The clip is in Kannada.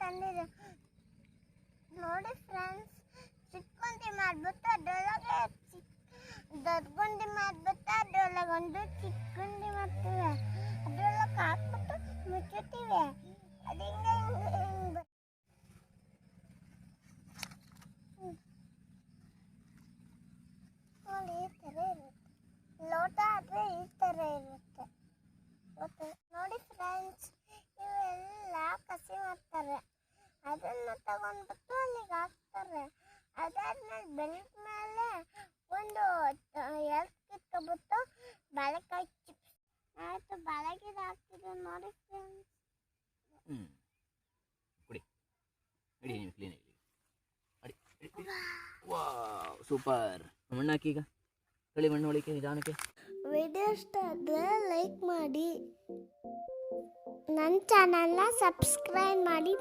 ತಂದಿದೆ ನೋಡಿ ಫ್ರೆಂಡ್ಸ್. ಚಿಕ್ಕುಂಡಿ ಮಾಡ್ಬಿಟ್ಟು ಅದರೊಳಗೆ ದೊಡ್ಡ ಗುಂಡಿ ಮಾಡ್ಬಿಟ್ಟು ಅದರೊಳಗೆ ಒಂದು ಚಿಕ್ಕುಂಡಿ ಮಾಡ್ತೀವಿ. ಅದರೊಳಗೆ ಹಾಕ್ಬಿಟ್ಟು ಮುಚ್ಚುತ್ತೀವಿ. ಅದು ಹಿಂಗೆ ನೋಡಿ ಈ ಥರ ಇರುತ್ತೆ. ಲೋಟ ಆದರೆ ಈ ಥರ ಇರುತ್ತೆ. ನೋಡಿ ಫ್ರೆಂಡ್ಸ್, ಇವೆಲ್ಲ ಕಸಿ ಮಾಡ್ತಾರೆ. ಅದನ್ನು ತಗೊಂಡ್ಬಿಟ್ಟು ಅಲ್ಲಿಗೆ ಹಾಕ್ತಾರೆ. ಅದಾದ್ಮೇಲೆ ಬೆಳೆದ ಮೇಲೆ ಒಂದು ಎಲ್ಕ್ ಕಿತ್ಕೊಬಿಟ್ಟು ಬಾಳೆಕಾಯಿ ಚಿಪ್ಸ್ ಆಯಿತು. ಬಾಳೆಗಿಡ ಹಾಕ್ತಿದ್ರು ನೋಡಿ ಫ್ರೆಂಡ್ಸ್. ಕುಡಿ ಇಡಿ, ನೀವು ಕ್ಲೀನ್ ಆಗಿ ವಾವ್ ಸೂಪರ್. ಮಣ್ಣು ಹಾಕಿ ಈಗ ತಳಿ ಮಣ್ಣು ಹೊಳಿಕೆ ನಿಧಾನಕ್ಕೆ. ವಿಡಿಯೋ ಇಷ್ಟ ಆದರೆ ಲೈಕ್ ಮಾಡಿ, ನನ್ನ ಚಾನಲ್ನ ಸಬ್ಸ್ಕ್ರೈಬ್ ಮಾಡಿ.